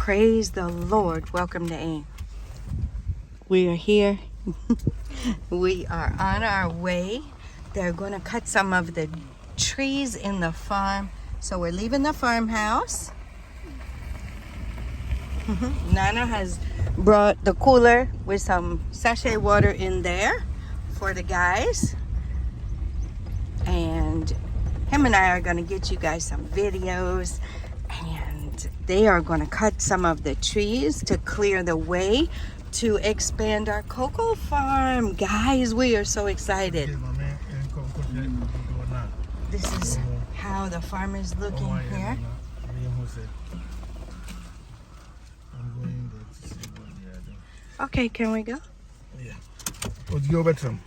Praise the Lord. Welcome to Acre. We are here. We are on our way. They're going to cut some of the trees in the farm. So we're leaving the farmhouse. Nana has brought the cooler with some sachet water in there for the guys. And him and I are going to get you guys some videos. And they are going to cut some of the trees to clear the way to expand our cocoa farm. Guys, we are so excited. This is how the farm is looking here. Okay, can we go? Yeah. Let's go back to him.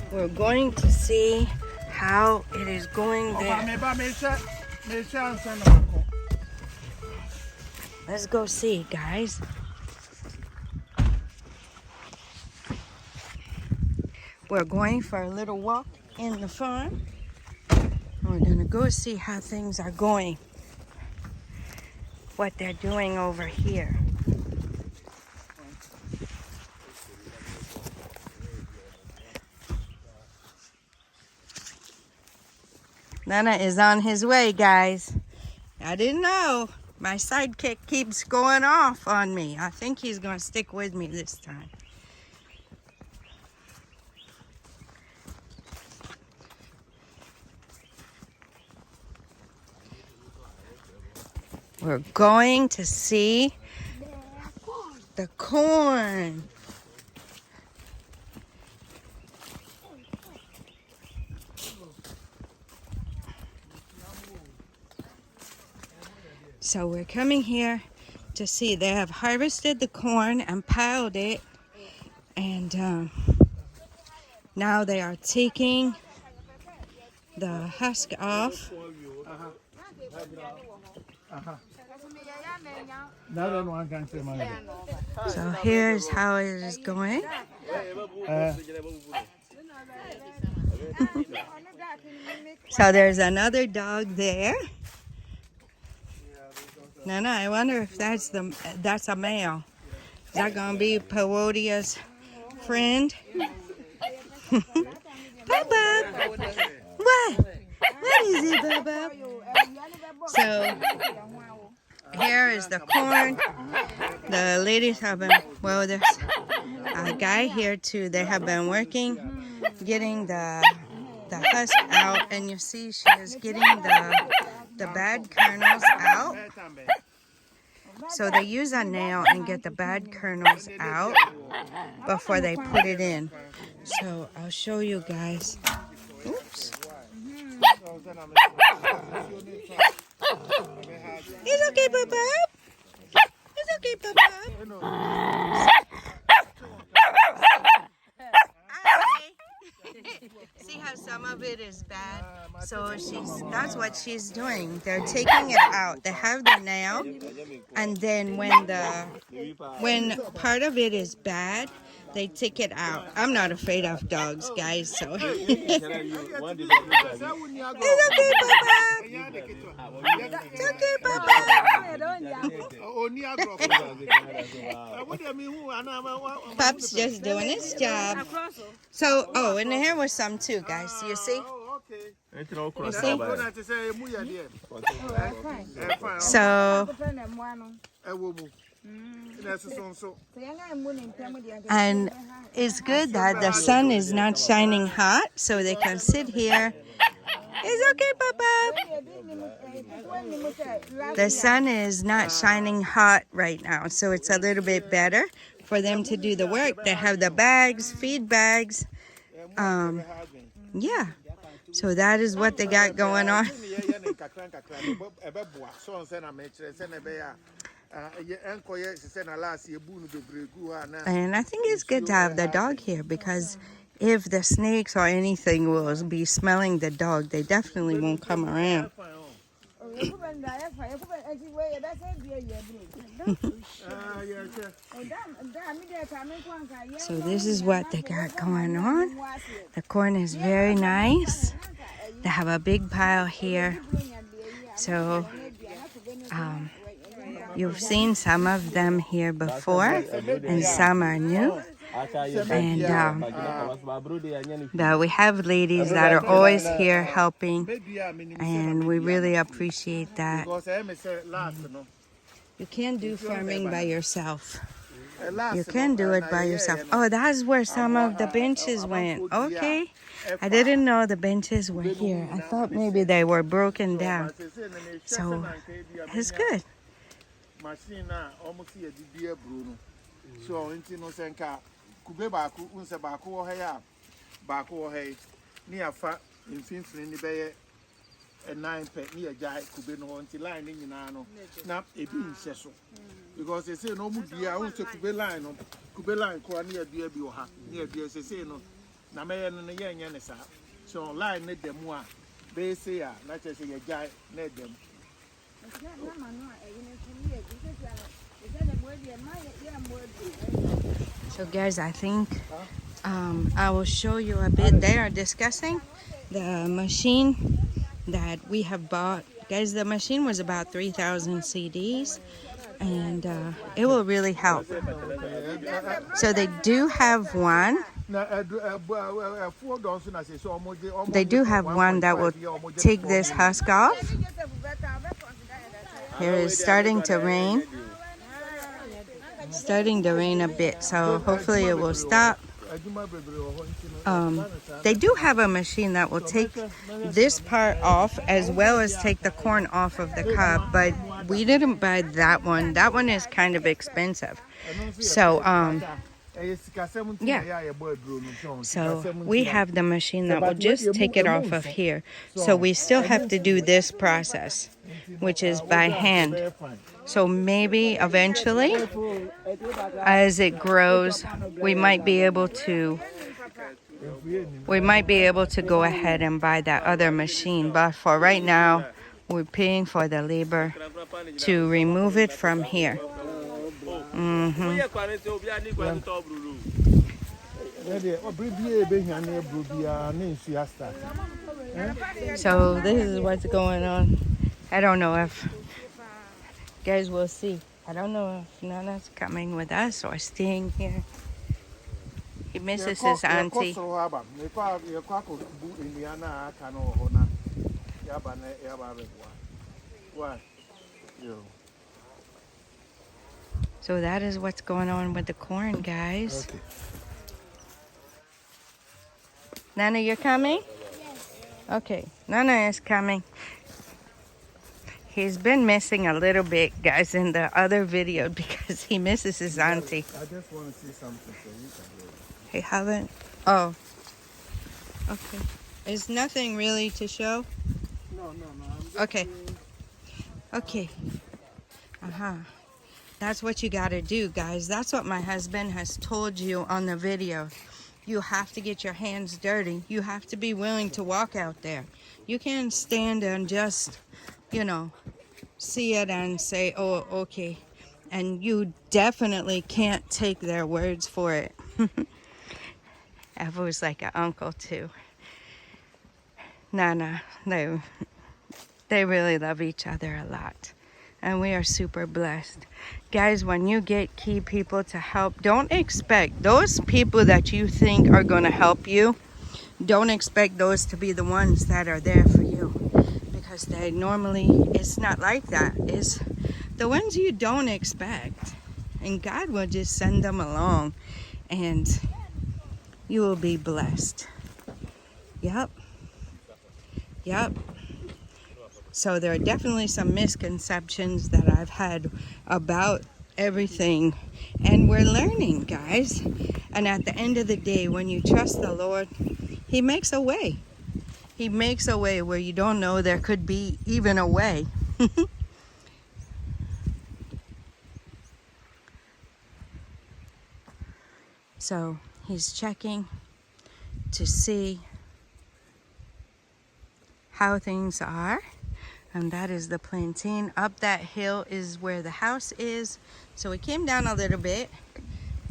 So we're going to see how it is going there. Let's go see, guys. We're going for a little walk in the farm. We're gonna go see how things are going, what they're doing over here. Nana is on his way, guys. I didn't know. My sidekick keeps going off on me. I think he's gonna stick with me this time. We're going to see the corn. So we're coming here to see. They have harvested the corn and piled it, and now they are taking the husk off. So here's how it is going. So there's another dog there. Nana, I wonder if that's a male. Is that gonna be Powodia's friend? Bubba! What? What is it, Bubba? So here is the corn. The ladies have been, well, there's a guy here too. They have been working, getting the husk out, and you see she is getting the bad kernels out. So they use a nail and get the bad kernels out before they put it in. So I'll show you guys. Oops. It's okay, Papa. It's okay, Papa. See how some of it is bad? So that's what she's doing. They're taking it out. They have the nail, and then when part of it is bad, they take it out. I'm not afraid of dogs, guys, so. It's okay, Papa. It's okay, Papa. Pop's just doing his job. So, oh, and here was some too, guys. You see? You see? So, and it's good that the sun is not shining hot, so they can sit here. It's okay, Papa. The sun is not shining hot right now, so it's a little bit better for them to do the work. They have the bags, feed bags. Yeah. So that is what they got going on. And I think it's good to have the dog here, because if the snakes or anything will be smelling the dog, they definitely won't come around. So this is what they got going on. The corn is very nice. They have a big pile here. So you've seen some of them here before, and some are new. And but we have ladies that are always here helping, and we really appreciate that. You can't do farming by yourself. You can do it by yourself. Oh, that's where some of the benches went. Okay. I didn't know the benches were here. I thought maybe they were broken down. So it's good. Because they say no more dear, I want to Kube line, Kube line, near dear Bioha, near dear, they say no, Namayan and the young Yanessa. So line net them one. They say, not just a guy, net them. So guys, I think I will show you a bit. They are discussing the machine that we have bought. Guys, the machine was about 3,000 CDs, and it will really help. So they do have one. They do have one that will take this husk off. Here is starting to rain. Starting to rain a bit, so hopefully it will stop. They do have a machine that will take this part off as well as take the corn off of the cob, but we didn't buy that one. That one is kind of expensive. So yeah. So we have the machine that will just take it off of here. So we still have to do this process, which is by hand. So maybe eventually, as it grows, we might be able to go ahead and buy that other machine. But for right now, we're paying for the labor to remove it from here. So this is what's going on. I don't know if guys will see. I don't know if Nana's coming with us or staying here. He misses his auntie. So that is what's going on with the corn, guys. Okay. Nana, you're coming? Yes. Okay, Nana is coming. He's been missing a little bit, guys, in the other video because he misses his auntie. I just want to see something so you can do it. He haven't? Oh. Okay. There's nothing really to show? No. Okay. Okay. That's what you got to do, guys. That's what my husband has told you on the video. You have to get your hands dirty. You have to be willing to walk out there. You can't stand and just, see it and say, oh, okay. And you definitely can't take their words for it. Eva's like an uncle too. Nana, they really love each other a lot. And we are super blessed. Guys, when you get key people to help, don't expect those people that you think are going to help you, don't expect those to be the ones that are there for you. Because they normally, it's not like that. It's the ones you don't expect. And God will just send them along. And you will be blessed. Yep. So there are definitely some misconceptions that I've had about everything. And we're learning, guys. And at the end of the day, when you trust the Lord, He makes a way. He makes a way where you don't know there could be even a way. So he's checking to see how things are. And that is the plantain. Up that hill is where the house is. So we came down a little bit.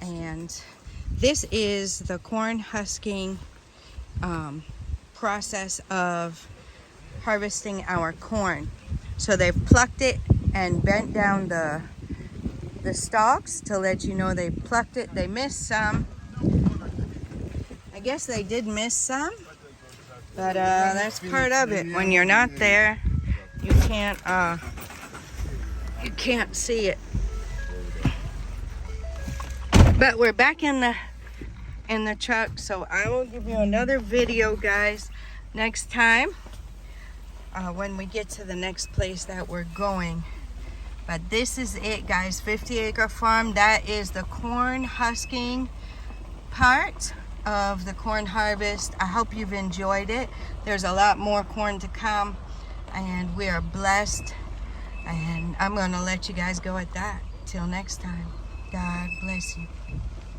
And this is the corn husking process of harvesting our corn. So they've plucked it and bent down the stalks to let you know they plucked it. They missed some. I guess they did miss some, but that's part of it. When you're not there, you can't see it. But we're back in the truck, so I will give you another video, guys, next time when we get to the next place that we're going. But this is it, guys. 50-acre farm. That is the corn husking part of the corn harvest. I hope you've enjoyed it. There's a lot more corn to come, and we are blessed. And I'm going to let you guys go at that. Till next time. God bless you.